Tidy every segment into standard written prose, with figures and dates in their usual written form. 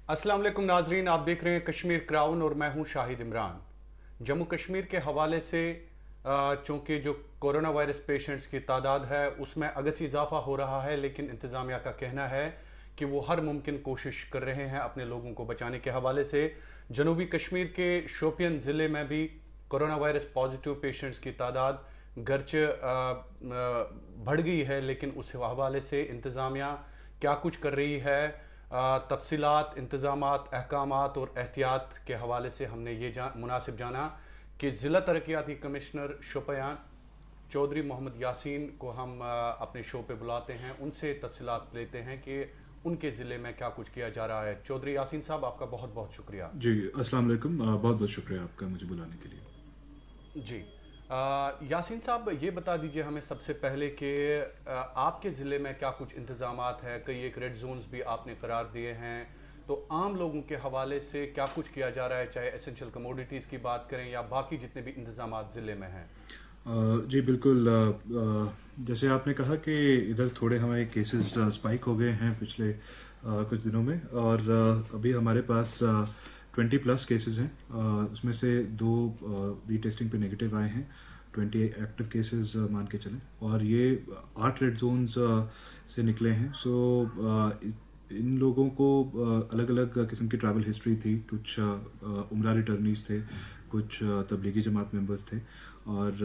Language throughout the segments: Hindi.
अस्सलाम वालेकुम नाजरीन, आप देख रहे हैं कश्मीर क्राउन और मैं हूं शाहिद इमरान। जम्मू कश्मीर के हवाले से चूँकि जो कोरोना वायरस पेशेंट्स की तादाद है उसमें अगरचे इजाफा हो रहा है, लेकिन इंतज़ामिया का कहना है कि वो हर मुमकिन कोशिश कर रहे हैं अपने लोगों को बचाने के हवाले से। जनूबी कश्मीर के शोपियन ज़िले में भी कोरोना वायरस पॉजिटिव पेशेंट्स की तादाद गर्चे बढ़ गई है, लेकिन उस हवाले से इंतज़ामिया क्या कुछ कर रही है, तफसीलात, इंतज़ामात, अहकामात और एहतियात के हवाले से हमने ये मुनासिब जाना कि ज़िला तरक्याती कमिश्नर शोपियान चौधरी मोहम्मद यासीन को हम अपने शो पे बुलाते हैं, उनसे तफसीलात लेते हैं कि उनके ज़िले में क्या कुछ किया जा रहा है। चौधरी यासीन साहब, आपका बहुत बहुत शुक्रिया। जी, अस्सलाम वालेकुम। बहुत बहुत शुक्रिया आपका मुझे बुलाने के लिए। जी, यासीन साहब, ये बता दीजिए हमें सबसे पहले कि आपके ज़िले में क्या कुछ इंतज़ामात हैं। कई एक रेड जोन्स भी आपने करार दिए हैं, तो आम लोगों के हवाले से क्या कुछ किया जा रहा है, चाहे एसेंशियल कमोडिटीज़ की बात करें या बाकी जितने भी इंतज़ामात ज़िले में हैं। जी बिल्कुल। जैसे आपने कहा कि इधर थोड़े हमारे केसेस स्पाइक हो गए हैं पिछले कुछ दिनों में, और अभी हमारे पास 20+ केसेस हैं। उसमें से 2 रीटेस्टिंग पे नेगेटिव आए हैं। 20 एक्टिव केसेस मान के चलें, और ये 8 रेड जोन्स से निकले हैं। सो इन लोगों को अलग अलग किस्म की ट्रैवल हिस्ट्री थी। कुछ उम्रा रिटर्नीज थे, कुछ तबलीगी जमात मेंबर्स थे, और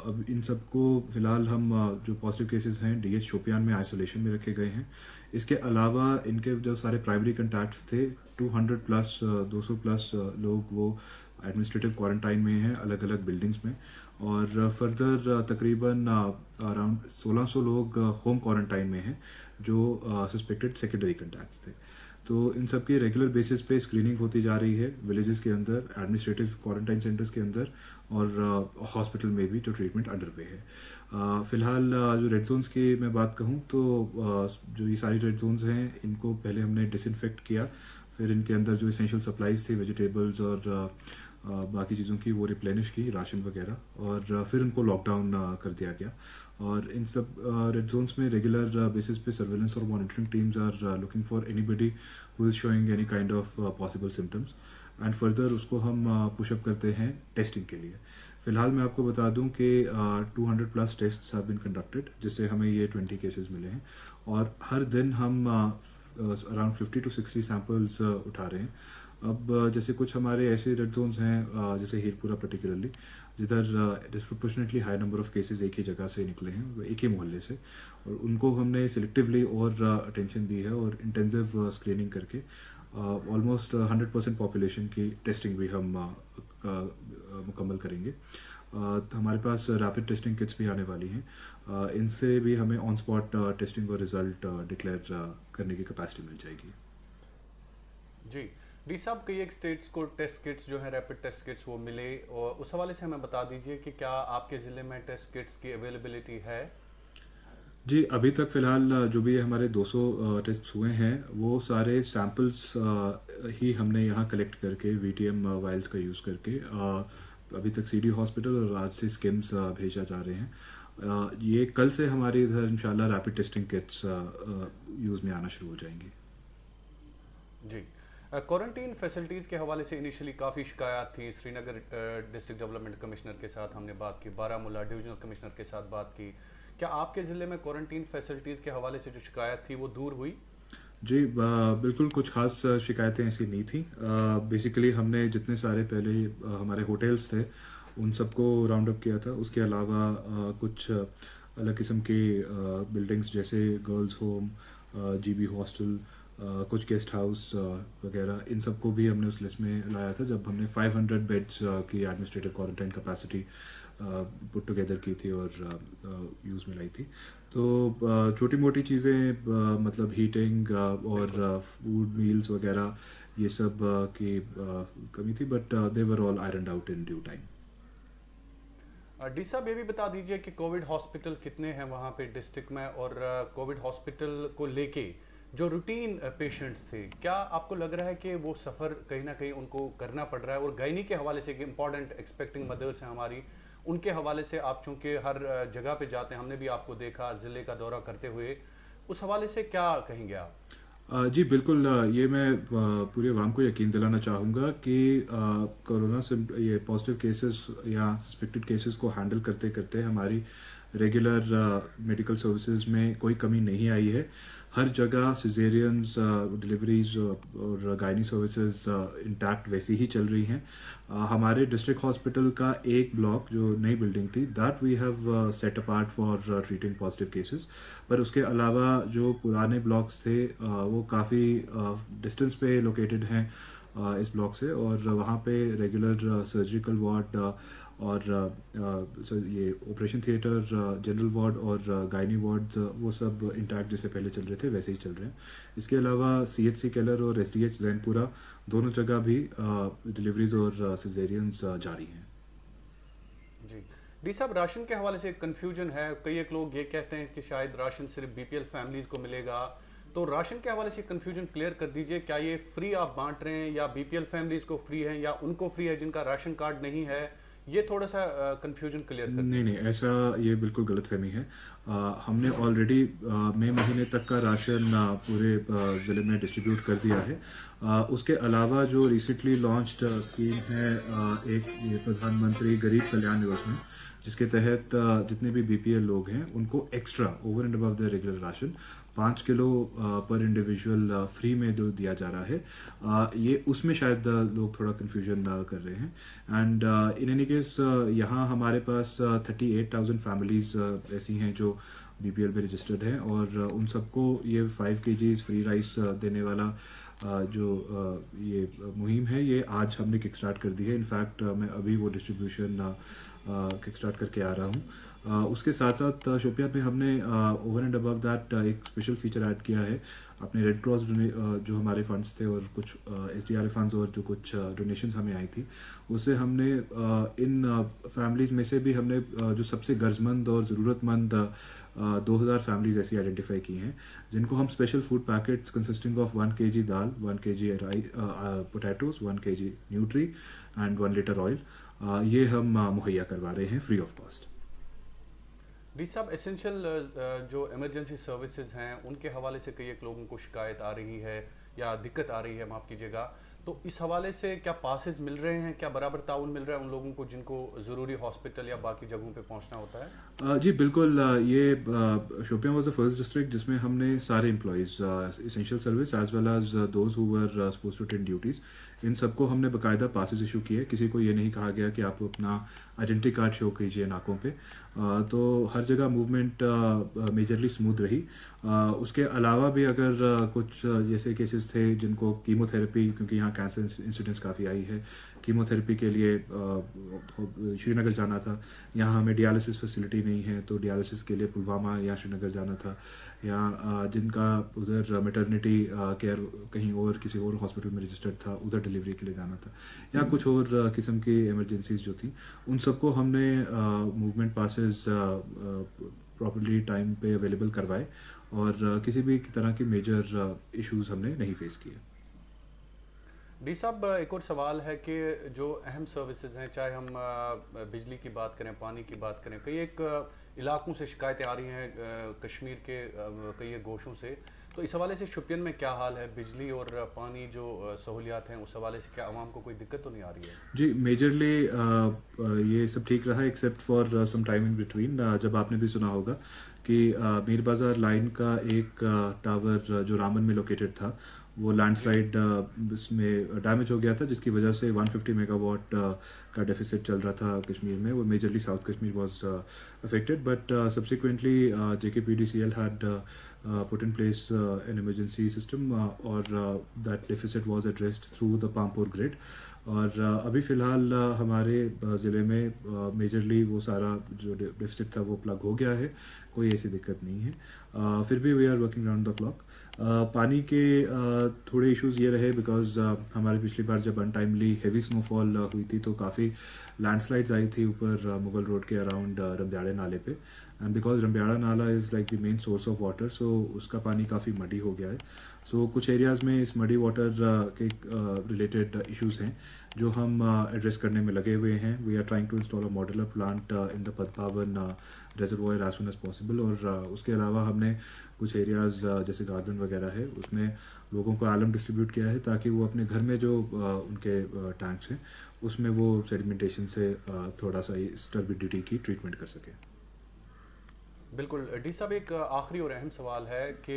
अब इन सबको फ़िलहाल हम जो पॉजिटिव केसेस हैं डीएच शोपियान में आइसोलेशन में रखे गए हैं। इसके अलावा इनके जो सारे प्राइमरी कंटैक्ट्स थे 200+ 200+ लोग वो एडमिनिस्ट्रेटिव क्वारंटाइन में हैं अलग अलग बिल्डिंग्स में, और फर्दर तकरीबन अराउंड 1600 लोग होम क्वारंटाइन में हैं जो सस्पेक्टेड सेकेंडरी कंटैक्ट्स थे। तो इन सब की रेगुलर बेसिस पे स्क्रीनिंग होती जा रही है विलेजेस के अंदर, एडमिनिस्ट्रेटिव क्वारंटाइन सेंटर्स के अंदर, और हॉस्पिटल में भी जो ट्रीटमेंट अंडर वे है। फ़िलहाल जो रेड जोन्स की मैं बात कहूँ तो जो ये सारी रेड जोन्स हैं इनको पहले हमने डिसइंफेक्ट किया, फिर इनके अंदर जो एसेंशियल सप्लाईज थे वेजिटेबल्स और बाकी चीज़ों की वो रिप्लेनिश की, राशन वगैरह, और फिर उनको लॉकडाउन कर दिया गया। और इन सब रेड जोन्स में रेगुलर बेसिस पे सर्वेलेंस और monitoring teams are looking for anybody who is showing any kind of possible symptoms, and further उसको हम पुशअप करते हैं टेस्टिंग के लिए। फ़िलहाल मैं आपको बता दूं कि 200+ टेस्ट हैव बीन कंडक्टेड, जिससे हमें ये 20 केसेस मिले हैं, और हर दिन हम अराउंड 50 to 60 सैम्पल्स उठा रहे हैं। अब जैसे कुछ हमारे ऐसे रेड जोन्स हैं जैसे हीरपुरा पर्टिकुलरली, जिधर disproportionately high number of cases एक ही जगह से निकले हैं, वो एक ही मोहल्ले से, और उनको हमने सिलेक्टिवली और अटेंशन दी है, और इंटेंसिव स्क्रीनिंग करके ऑलमोस्ट 100% पॉपुलेशन की टेस्टिंग भी हम मुकम्मल करेंगे। हमारे पास रैपिड टेस्टिंग किट्स भी आने वाली हैं। इनसे भी हमें ऑन स्पॉट टेस्टिंग और रिजल्ट डिक्लेयर करने की कैपेसिटी मिल जाएगी। जी, डी साहब, कई एक स्टेट्स को टेस्ट किट्स जो है रैपिड टेस्ट किट्स वो मिले, और उस हवाले से हमें बता दीजिए कि क्या आपके ज़िले में टेस्ट किट्स की अवेलेबिलिटी है। जी, अभी तक फ़िलहाल जो भी हमारे 200 टेस्ट हुए हैं वो सारे सैम्पल्स ही हमने यहाँ कलेक्ट करके वीटीएम वायल्स का यूज़ करके अभी तक सीडी हॉस्पिटल और आज से स्किम्स भेजा जा रहे हैं। ये कल से हमारी इधर इंशाल्लाह रैपिड टेस्टिंग किट्स यूज़ में आना शुरू हो जाएंगी। जी, क्वारंटीन फैसिलिटीज़ के हवाले से इनिशियली काफ़ी शिकायत थी। श्रीनगर डिस्ट्रिक्ट डेवलपमेंट कमिश्नर के साथ हमने बात की, बारामूला डिविजनल कमिश्नर के साथ बात की। क्या आपके ज़िले में क्वारंटीन फैसिलिटीज़ के हवाले से जो शिकायत थी वो दूर हुई? जी, बिल्कुल कुछ खास शिकायतें ऐसी नहीं थी। बेसिकली हमने जितने सारे पहले हमारे होटल्स थे उन सबको राउंड अप किया था। उसके अलावा कुछ अलग किस्म के बिल्डिंग्स जैसे गर्ल्स होम, जीबी हॉस्टल, कुछ गेस्ट हाउस वगैरह, इन सबको भी हमने उस लिस्ट में लाया था जब हमने 500 बेड्स की administrative quarantine capacity put together की थी और यूज़ में लाई थी। तो छोटी मोटी चीज़ें मतलब हीटिंग और फूड मील्स वगैरह ये सब की कमी थी, but they were all ironed out in due time. D साहब, ये भी बता दीजिए कि कोविड हॉस्पिटल कितने हैं वहाँ पे डिस्ट्रिक्ट में, और कोविड हॉस्पिटल को लेके जो रूटीन पेशेंट्स थे, क्या आपको लग रहा है कि वो सफ़र कहीं ना कहीं उनको करना पड़ रहा है? और गायनी के हवाले से इंपॉर्टेंट एक्सपेक्टिंग मदर्स हैं हमारी, उनके हवाले से आप चूँकि हर जगह पे जाते हैं, हमने भी आपको देखा ज़िले का दौरा करते हुए, उस हवाले से क्या कहेंगे आप? जी बिल्कुल, ये मैं पूरे अवाम को यकीन दिलाना चाहूँगा कि कोरोना से ये पॉजिटिव केसेस या सस्पेक्टेड केसेस को हैंडल करते करते हमारी रेगुलर मेडिकल सर्विसेज में कोई कमी नहीं आई है। हर जगह सिजेरियंस डिलीवरीज और गायनी सर्विसेज इंटैक्ट वैसी ही चल रही हैं। हमारे डिस्ट्रिक्ट हॉस्पिटल का एक ब्लॉक जो नई बिल्डिंग थी, that we have set apart for treating positive cases. पर उसके अलावा जो पुराने ब्लॉक्स थे वो काफ़ी डिस्टेंस पे लोकेटेड हैं इस ब्लॉक से, और वहाँ पे रेगुलर सर्जिकल वार्ड और ये ऑपरेशन थिएटर, जनरल वार्ड और गायनी वार्ड वो सब इंटैक्ट जैसे पहले चल रहे थे वैसे ही चल रहे हैं। इसके अलावा CHC केलर और SDH जैनपुरा दोनों जगह भी डिलीवरीज और सिजेरियंस जारी हैं। जी डी साहब, राशन के हवाले से कंफ्यूजन है। कई एक लोग ये कहते हैं कि शायद राशन सिर्फ BPL फैमिलीज को मिलेगा, तो राशन के हवाले से कंफ्यूजन क्लियर कर दीजिए। क्या ये फ्री आप बांट रहे हैं या BPL फैमिलीज को फ्री है या उनको फ्री है जिनका राशन कार्ड नहीं है? ये थोड़ा सा कंफ्यूजन क्लियर कर नहीं नहीं, ऐसा ये बिल्कुल गलतफहमी है। हमने ऑलरेडी मई महीने तक का राशन पूरे ज़िले में डिस्ट्रीब्यूट कर दिया है। उसके अलावा जो रिसेंटली लॉन्च्ड स्कीम है, एक ये प्रधानमंत्री गरीब कल्याण योजना, जिसके तहत जितने भी BPL लोग हैं उनको extra over and above the regular ration 5 kilo पर इंडिविजुअल फ्री में जो दिया जा रहा है, ये उसमें शायद लोग थोड़ा कन्फ्यूजन कर रहे हैं। एंड इन एनी केस यहाँ हमारे पास 38,000 फैमिलीज ऐसी हैं जो BPL में रजिस्टर्ड हैं, और उन सबको ये 5 kgs फ्री राइस देने वाला जो ये मुहिम है, ये आज हमने किक स्टार्ट कर दी है। इनफैक्ट मैं अभी वो डिस्ट्रीब्यूशन किक स्टार्ट करके आ रहा हूँ। उसके साथ साथ शोपियां में हमने ओवर एंड अबव दैट एक स्पेशल फीचर ऐड किया है। अपने रेड क्रॉस जो हमारे फंड्स थे और कुछ SDRF फंड्स और जो कुछ डोनेशंस हमें आई थी, उससे हमने इन फैमिलीज में से भी हमने जो सबसे गर्जमंद और ज़रूरतमंद 2000 फैमिलीज ऐसी आइडेंटिफाई की हैं, जिनको हम special food packets consisting of 1 kg dal, 1 kg potatoes, 1 kg nutri and 1 litre oil, ये हम मुहैया करवा रहे हैं फ्री ऑफ कॉस्ट। डी साहब, एसेंशियल जो इमरजेंसी सर्विसेज हैं उनके हवाले से कई एक लोगों को शिकायत आ रही है या दिक्कत आ रही है, माफ़ कीजिएगा, तो इस हवाले से क्या पासेस मिल रहे हैं? क्या बराबर ताउन मिल रहा है उन लोगों को जिनको ज़रूरी हॉस्पिटल या बाकी जगहों पे पहुंचना होता है? जी बिल्कुल, ये Shopian was the first district जिसमें हमने सारे employees essential service as well as those who were supposed to attend duties, इन सबको हमने बाकायदा पासेस इशू किए। किसी को ये नहीं कहा गया कि आप अपना आइडेंटिटी कार्ड शो कीजिए नाकों पे। तो हर जगह मूवमेंट मेजरली स्मूथ रही। उसके अलावा भी अगर कुछ जैसे केसेस थे जिनको कीमोथेरेपी, क्योंकि यहाँ कैंसर इंसिडेंट्स काफ़ी आई है, कीमोथेरेपी के लिए श्रीनगर जाना था, यहाँ हमें डियालिसिस फैसिलिटी नहीं है तो डियालिसिस के लिए पुलवामा या श्रीनगर जाना था, या जिनका उधर मैटरनिटी केयर कहीं और किसी और हॉस्पिटल में रजिस्टर्ड था, उधर डिलीवरी के लिए जाना था, या कुछ और किस्म की इमरजेंसीज जो थी, उन सबको हमने मूवमेंट पासेस प्रॉपर्ली टाइम पे अवेलेबल करवाए, और किसी भी तरह की मेजर इश्यूज हमने नहीं फेस किए। डी साहब, एक और सवाल है कि जो अहम सर्विसेज हैं, चाहे हम बिजली की बात करें, पानी की बात करें, कई एक इलाकों से शिकायतें आ रही हैं कश्मीर के कई एक गोशों से, तो इस हवाले से शुपियन में क्या हाल है? बिजली और पानी जो सहूलियात हैं उस हवाले से क्या आवाम को कोई दिक्कत तो नहीं आ रही है? जी मेजरली ये सब ठीक रहा except for some time in between. जब आपने भी सुना होगा कि मीर बाज़ार लाइन का एक टावर जो रामन में लोकेटेड था, वो लैंडस्लाइड इसमें डैमेज हो गया था, जिसकी वजह से 150 मेगावाट का डेफिसिट चल रहा था कश्मीर में। वो majorly south Kashmir was affected, but subsequently JKPDCL had put in place an emergency system और that deficit was addressed through the Pampur grid। और अभी फ़िलहाल हमारे ज़िले में मेजरली वो सारा जो डेफिसिट था वो प्लग हो गया है, कोई ऐसी दिक्कत नहीं है। फिर भी we are working round the clock. पानी के थोड़े इश्यूज ये रहे बिकॉज हमारी पिछली बार जब अनटाइमली हेवी स्नोफॉल हुई थी तो काफ़ी लैंडस्लाइड्स आई थी ऊपर मुगल रोड के अराउंड रमजाड़े नाले पे, एंड बिकॉज रंबियाड़ा नाला is like the main source of water, so उसका पानी काफ़ी मडी हो गया है। सो कुछ एरियाज़ में इस मडी वाटर के रिलेटेड इश्यूज़ हैं जो हम एड्रेस करने में लगे हुए हैं। We are trying to install a modular plant in the Padmavan reservoir as soon as possible. और उसके अलावा हमने कुछ एरियाज़ जैसे गार्डन वगैरह है उसमें लोगों को आलम डिस्ट्रीब्यूट किया है ताकि वो अपने घर में जो उनके टैंक्स हैं उसमें वो सेडिमेंटेशन से थोड़ा सा इस टर्बिडिटी की ट्रीटमेंट कर सके। बिल्कुल डी साहब, एक आखिरी और अहम सवाल है कि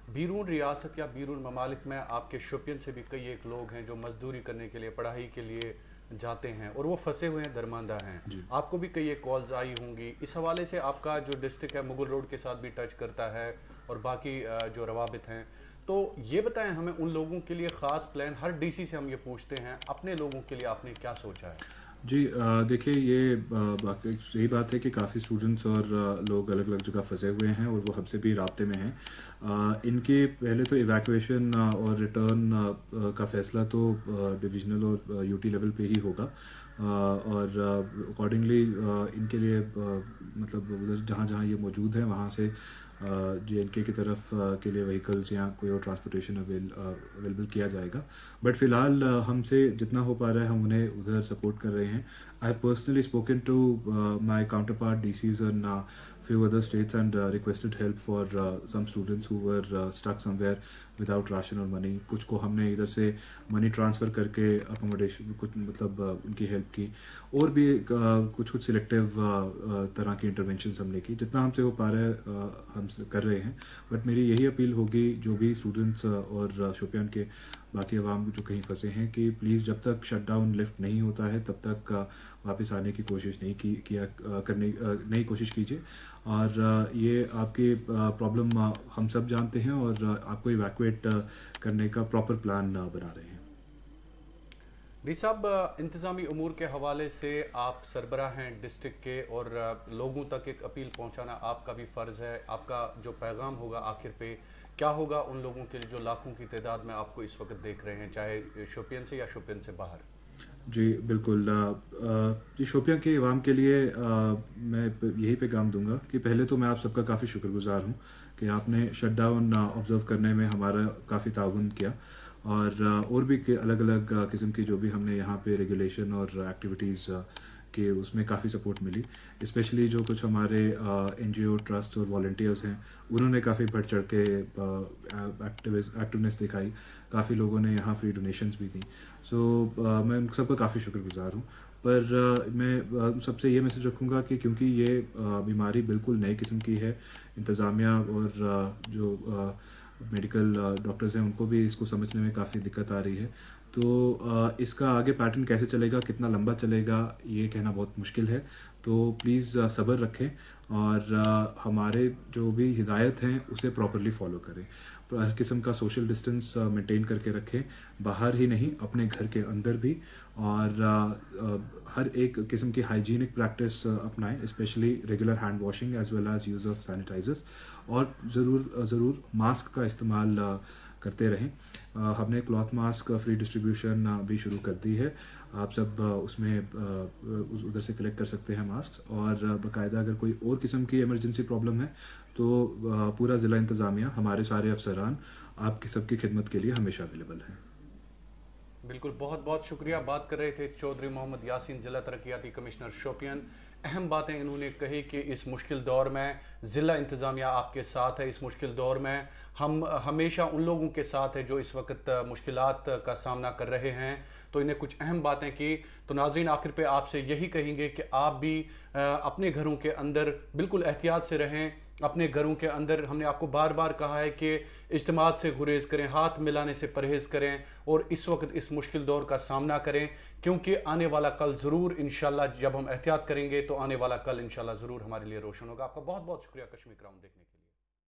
बीरून रियासत या बीरून ममालिक में आपके शोपियन से भी कई एक लोग हैं जो मजदूरी करने के लिए, पढ़ाई के लिए जाते हैं और वो फंसे हुए हैं, दरमांदा हैं। आपको भी कई एक कॉल्स आई होंगी इस हवाले से। आपका जो डिस्ट्रिक्ट है मुगल रोड के साथ भी टच करता है और बाकी जो रवाबित हैं, तो ये बताएं हमें उन लोगों के लिए ख़ास प्लान, हर डीसी से हम ये पूछते हैं, अपने लोगों के लिए आपने क्या सोचा है? जी देखिए, ये बाकी यही बात है कि काफ़ी स्टूडेंट्स और लोग अलग अलग जगह फंसे हुए हैं और वो हमसे भी राब्ते में हैं। इनके पहले तो इवैक्यूएशन और रिटर्न का फ़ैसला तो डिविजनल और यूटी लेवल पे ही होगा। और अकॉर्डिंगली इनके लिए मतलब उधर जहाँ जहाँ ये मौजूद हैं वहाँ से JNK की तरफ के लिए व्हीकल्स या कोई और ट्रांसपोर्टेशन अवेलेबल किया जाएगा। बट फ़िलहाल हमसे जितना हो पा रहा है हम उन्हें उधर सपोर्ट कर रहे हैं। I have personally spoken to my counterpart DCs in few other states and requested help for some students who were stuck somewhere without ration or money। कुछ को हमने इधर से मनी ट्रांसफ़र करके अकोमोडेशन कुछ मतलब उनकी हेल्प की, और भी कुछ सिलेक्टिव तरह की इंटरवेंशंस हमने की। जितना हमसे हो पा रहा है हम कर रहे हैं। बट मेरी यही अपील होगी जो भी स्टूडेंट्स और शोपियान के बाकी अवाम जो कहीं फंसे हैं कि प्लीज़ जब तक शट डाउन लिफ्ट नहीं होता है तब तक वापस आने की कोशिश नहीं कोशिश कीजिए। और ये आपकी प्रॉब्लम हम सब जानते हैं और आपको इवैक्यूएट करने का प्रॉपर प्लान बना रहे हैं। डी साहब, इंतज़ामी उमूर के हवाले से आप सरबराह हैं डिस्ट्रिक्ट के और लोगों तक एक अपील पहुंचाना आपका भी फ़र्ज़ है। आपका जो पैगाम होगा आखिर पे क्या होगा उन लोगों के लिए जो लाखों की तादाद में आपको इस वक्त देख रहे हैं, चाहे शोपियन से या शोपियन से बाहर? जी बिल्कुल, जी शोपियां के अवाम के लिए मैं यही पैगाम दूंगा कि पहले तो मैं आप सबका काफ़ी शुक्रगुजार हूँ कि आपने शट डाउन ऑब्ज़र्व करने में हमारा काफ़ी ताउन किया। और भी अलग अलग किस्म की जो भी हमने यहाँ पे रेगुलेशन और एक्टिविटीज़ कि उसमें काफ़ी सपोर्ट मिली। स्पेशली जो कुछ हमारे NGO ट्रस्ट और वॉल्टियर्स हैं उन्होंने काफ़ी बढ़ चढ़ के एक्टिवनेस दिखाई। काफ़ी लोगों ने यहाँ फ्री डोनेशंस भी दी। सो मैं उन सबका काफ़ी शुक्रगुजार हूँ। पर मैं सबसे ये मैसेज रखूँगा कि क्योंकि ये बीमारी बिल्कुल नई किस्म की है, इंतज़ामिया और जो मेडिकल डॉक्टर्स हैं उनको भी इसको समझने में काफ़ी दिक्कत आ रही है। तो इसका आगे पैटर्न कैसे चलेगा, कितना लंबा चलेगा, ये कहना बहुत मुश्किल है। तो प्लीज़ सब्र रखें और हमारे जो भी हिदायत हैं उसे प्रॉपरली फॉलो करें। हर किस्म का सोशल डिस्टेंस मेंटेन करके रखें, बाहर ही नहीं अपने घर के अंदर भी। और हर एक किस्म की हाइजीनिक प्रैक्टिस अपनाएं, specially regular hand washing as well as use of sanitizers. और ज़रूर मास्क का इस्तेमाल करते रहें। हमने क्लॉथ मास्क फ्री डिस्ट्रीब्यूशन भी शुरू कर दी है। आप सब उसमें उधर से कलेक्ट कर सकते हैं मास्क। और बाकायदा अगर कोई और किस्म की इमरजेंसी प्रॉब्लम है तो पूरा ज़िला इंतज़ामिया, हमारे सारे अफसरान आपकी सबकी खिदमत के लिए हमेशा अवेलेबल हैं। बिल्कुल, बहुत बहुत शुक्रिया। बात कर रहे थे चौधरी मोहम्मद यासीन, ज़िला तरक्याती कमिश्नर शोपियान। अहम बातें इन्होंने कही कि इस मुश्किल दौर में ज़िला इंतज़ामिया आपके साथ है। इस मुश्किल दौर में हम हमेशा उन लोगों के साथ है जो इस वक्त मुश्किलात का सामना कर रहे हैं। तो इन्हें कुछ अहम बातें की। तो नाज़रीन, आखिर पे आपसे यही कहेंगे कि आप भी अपने घरों के अंदर बिल्कुल एहतियात से रहें। अपने घरों के अंदर हमने आपको बार बार कहा है कि इज्तिमात से गुरेज करें, हाथ मिलाने से परहेज़ करें और इस वक्त इस मुश्किल दौर का सामना करें, क्योंकि आने वाला कल ज़रूर इंशाल्लाह जब हम एहतियात करेंगे तो आने वाला कल इंशाल्लाह ज़रूर हमारे लिए रोशन होगा। आपका बहुत बहुत शुक्रिया कश्मीर क्राउन देखने के लिए।